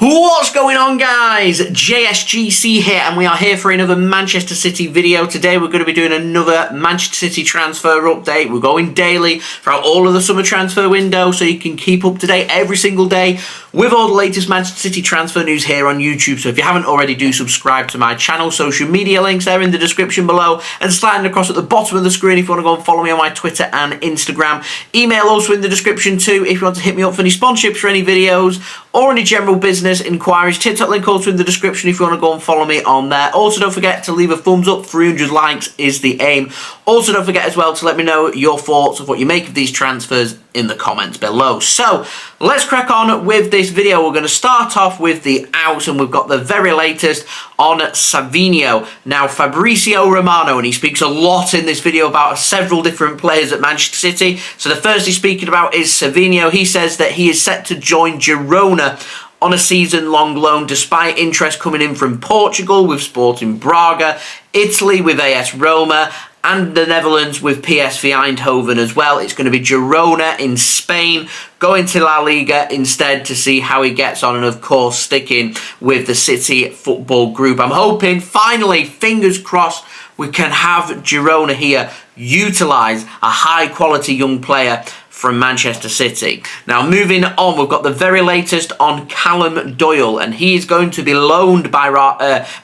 What's going on, guys? JSGC here, and we are here for another Manchester City video. Today we're going to be doing another Manchester City transfer update. We're going daily throughout all of the summer transfer window, so you can keep up to date every single day with all the latest Manchester City transfer news here on YouTube. So if you haven't already, do subscribe to my channel. Social media links are in the description below and sliding across at the bottom of the screen if you want to go and follow me on my Twitter and Instagram. Email also in the description too if you want to hit me up for any sponsorships for any videos or any general business inquiries. TikTok link also in the description if you want to go and follow me on there. Also, don't forget to leave a thumbs up. 300 likes is the aim. Also, don't forget as well to let me know your thoughts of what you make of these transfers in the comments below. So let's crack on with this video. We're going to start off with the outs, and we've got the very latest on Savinho. Now, Fabrizio Romano, and he speaks a lot in this video about several different players at Manchester City. So the first he's speaking about is Savinho. He says that he is set to join Girona on a season-long loan, despite interest coming in from Portugal with Sporting Braga, Italy with AS Roma, and the Netherlands with PSV Eindhoven as well. It's going to be Girona in Spain, going to La Liga instead to see how he gets on, and of course sticking with the City football group. I'm hoping, finally, fingers crossed, we can have Girona here utilise a high-quality young player from Manchester City. Now, moving on, we've got the very latest on Callum Doyle, and he is going to be loaned by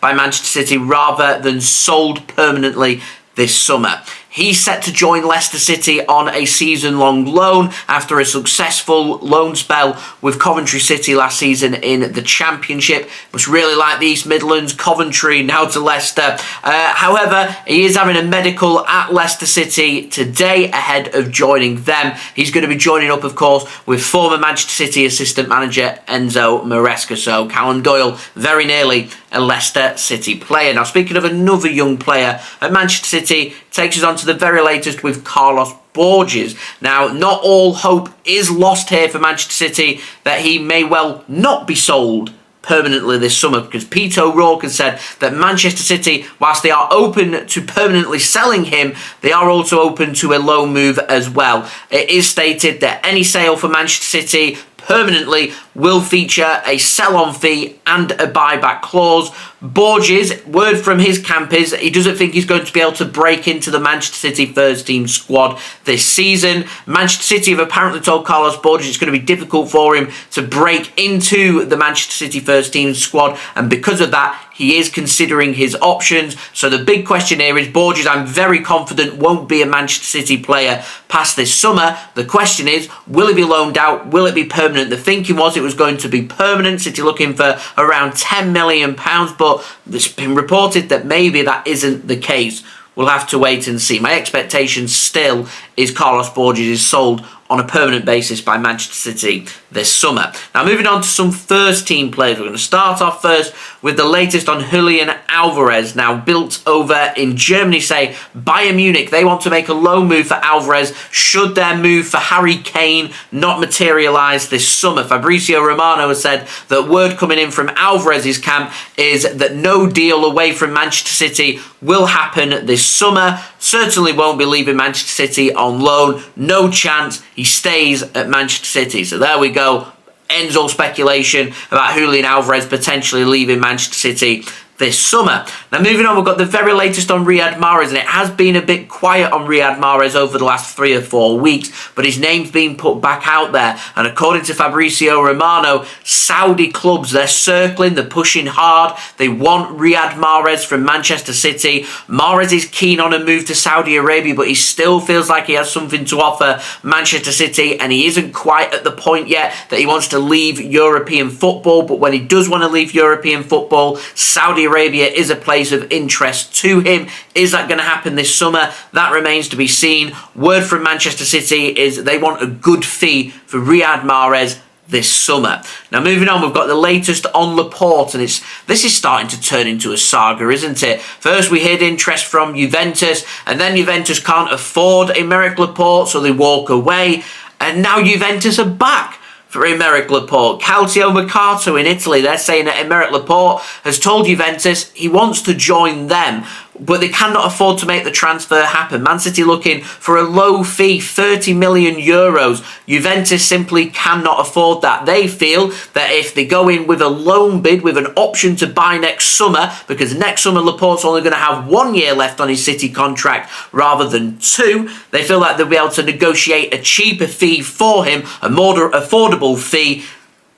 Manchester City rather than sold permanently this summer. He's set to join Leicester City on a season-long loan after a successful loan spell with Coventry City last season in the Championship. Must really like the East Midlands, Coventry, now to Leicester. However, he is having a medical at Leicester City today ahead of joining them. He's going to be joining up, of course, with former Manchester City assistant manager Enzo Maresca. So Callum Doyle, very nearly a Leicester City player. Now, speaking of another young player at Manchester City, takes us on to the very latest with Carlos Borges. Now, not all hope is lost here for Manchester City that he may well not be sold permanently this summer, because Peter O'Rourke has said that Manchester City, whilst they are open to permanently selling him, they are also open to a loan move as well. It is stated that any sale for Manchester City permanently will feature a sell-on fee and a buyback clause. Borges, word from his camp is he doesn't think he's going to be able to break into the Manchester City first team squad this season. Manchester City have apparently told Carlos Borges it's going to be difficult for him to break into the Manchester City first team squad, and because of that, he is considering his options. So the big question here is Borges, I'm very confident, won't be a Manchester City player past this summer. The question is, will he be loaned out? Will it be permanent? The thinking was it was going to be permanent. City looking for around £10 million, but it's been reported that maybe that isn't the case. We'll have to wait and see. My expectation still is Carlos Borges is sold on a permanent basis by Manchester City this summer. Now, moving on to some first team players. We're going to start off first with the latest on Julian Alvarez. Now, built over in Germany, say Bayern Munich, they want to make a loan move for Alvarez should their move for Harry Kane not materialise this summer. Fabrizio Romano has said that word coming in from Alvarez's camp is that no deal away from Manchester City will happen this summer. Certainly won't be leaving Manchester City on loan. No chance he stays at Manchester City. So there we go. Ends all speculation about Julian Alvarez potentially leaving Manchester City this summer. Now, moving on, we've got the very latest on Riyad Mahrez, and it has been a bit quiet on Riyad Mahrez over the last 3 or 4 weeks, but his name's been put back out there, and according to Fabrizio Romano, Saudi clubs, they're circling, they're pushing hard, they want Riyad Mahrez from Manchester City. Mahrez is keen on a move to Saudi Arabia, but he still feels like he has something to offer Manchester City, and he isn't quite at the point yet that he wants to leave European football, but when he does want to leave European football, Saudi Arabia is a place of interest to him. Is that going to happen this summer? That remains to be seen. Word from Manchester City is they want a good fee for Riyad Mahrez this summer. Now, moving on, we've got the latest on Laporte, and this is starting to turn into a saga, isn't it? First, we heard interest from Juventus, and then Juventus can't afford Aymeric Laporte, so they walk away, and now Juventus are back for Aymeric Laporte. CalcioMercato in Italy, they're saying that Aymeric Laporte has told Juventus he wants to join them. but they cannot afford to make the transfer happen. Man City looking for a low fee, 30 million euros. Juventus simply cannot afford that. They feel that if they go in with a loan bid with an option to buy next summer, because next summer Laporte's only going to have 1 year left on his City contract rather than 2, they feel like they'll be able to negotiate a cheaper fee for him, a more affordable fee.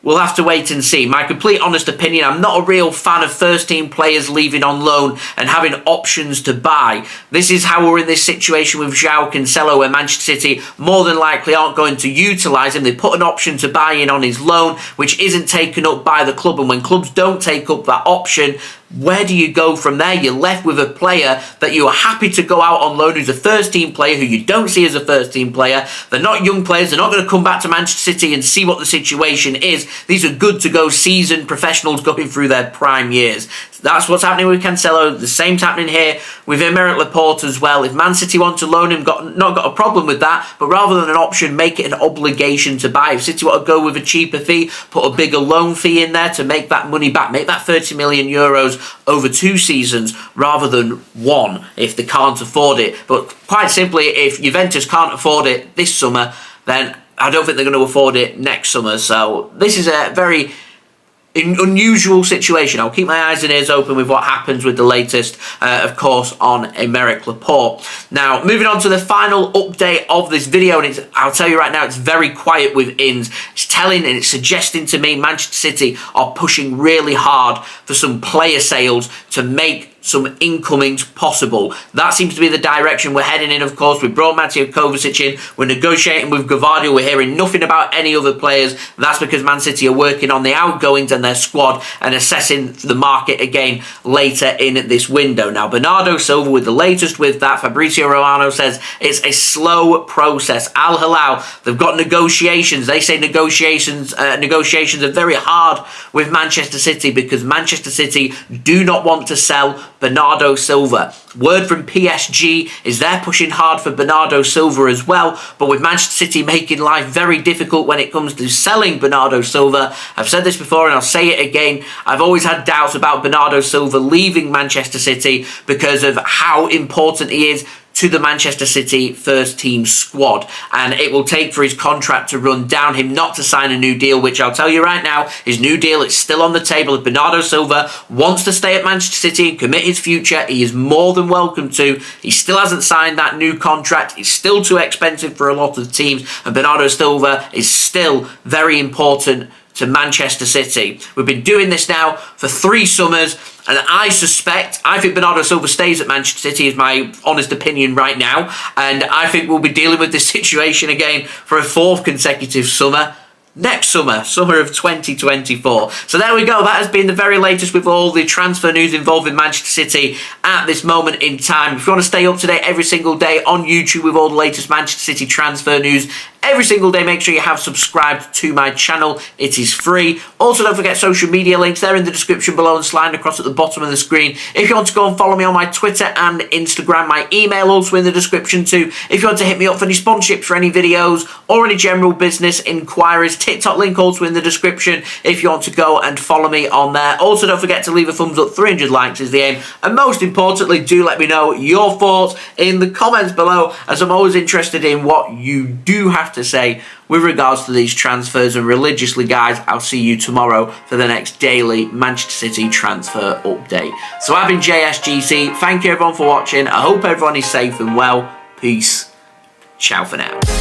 We'll have to wait and see. My complete honest opinion, I'm not a real fan of first team players leaving on loan and having options to buy. This is how we're in this situation with João Cancelo, where Manchester City more than likely aren't going to utilise him. They put an option to buy in on his loan, which isn't taken up by the club. And when clubs don't take up that option, where do you go from there? You're left with a player that you are happy to go out on loan, who's a first team player, who you don't see as a first team player. They're not young players. They're not going to come back to Manchester City and see what the situation is. These are good to go seasoned professionals going through their prime years. That's what's happening with Cancelo. The same's happening here with Aymeric Laporte as well. If Man City want to loan him, not got a problem with that, but rather than an option, make it an obligation to buy. If City want to go with a cheaper fee, put a bigger loan fee in there to make that money back, make that 30 million euros over 2 seasons rather than 1 if they can't afford it. But quite simply, if Juventus can't afford it this summer, then I don't think they're going to afford it next summer. So this is a very unusual situation. I'll keep my eyes and ears open with what happens with the latest, of course, on Aymeric Laporte. Now, moving on to the final update of this video, and I'll tell you right now, it's very quiet with ins. It's telling and it's suggesting to me Manchester City are pushing really hard for some player sales to make some incomings possible. That seems to be the direction we're heading in, of course. We brought Mateo Kovacic in. We're negotiating with Gvardiol. We're hearing nothing about any other players. That's because Man City are working on the outgoings and their squad and assessing the market again later in this window. Now, Bernardo Silva with the latest with that. Fabrizio Romano says it's a slow process. Al-Hilal, they've got negotiations. They say negotiations are very hard with Manchester City because Manchester City do not want to sell Bernardo Silva. Word from PSG is they're pushing hard for Bernardo Silva as well, but with Manchester City making life very difficult when it comes to selling Bernardo Silva. I've said this before and I'll say it again. I've always had doubts about Bernardo Silva leaving Manchester City because of how important he is to the Manchester City first team squad, and it will take for his contract to run down him not to sign a new deal, which I'll tell you right now, his new deal is still on the table. If Bernardo Silva wants to stay at Manchester City and commit his future, he is more than welcome to. He still hasn't signed that new contract. It's still too expensive for a lot of teams, and Bernardo Silva is still very important to Manchester City. We've been doing this now for 3 summers, and I think Bernardo Silva stays at Manchester City is my honest opinion right now, and I think we'll be dealing with this situation again for a 4th consecutive summer. Next summer of 2024. So there we go. That has been the very latest with all the transfer news involving Manchester City at this moment in time. If you want to stay up to date every single day on YouTube with all the latest Manchester City transfer news every single day, make sure you have subscribed to my channel. It is free. Also, don't forget social media links. They're in the description below and sliding across at the bottom of the screen. If you want to go and follow me on my Twitter and Instagram, my email also in the description too. If you want to hit me up for any sponsorships for any videos or any general business inquiries, TikTok link also in the description if you want to go and follow me on there. Also, don't forget to leave a thumbs up. 300 likes is the aim. And most importantly, do let me know your thoughts in the comments below, as I'm always interested in what you do have to say with regards to these transfers. And religiously, guys, I'll see you tomorrow for the next daily Manchester City transfer update. So I've been JSGC. Thank you everyone for watching. I hope everyone is safe and well. Peace. Ciao for now.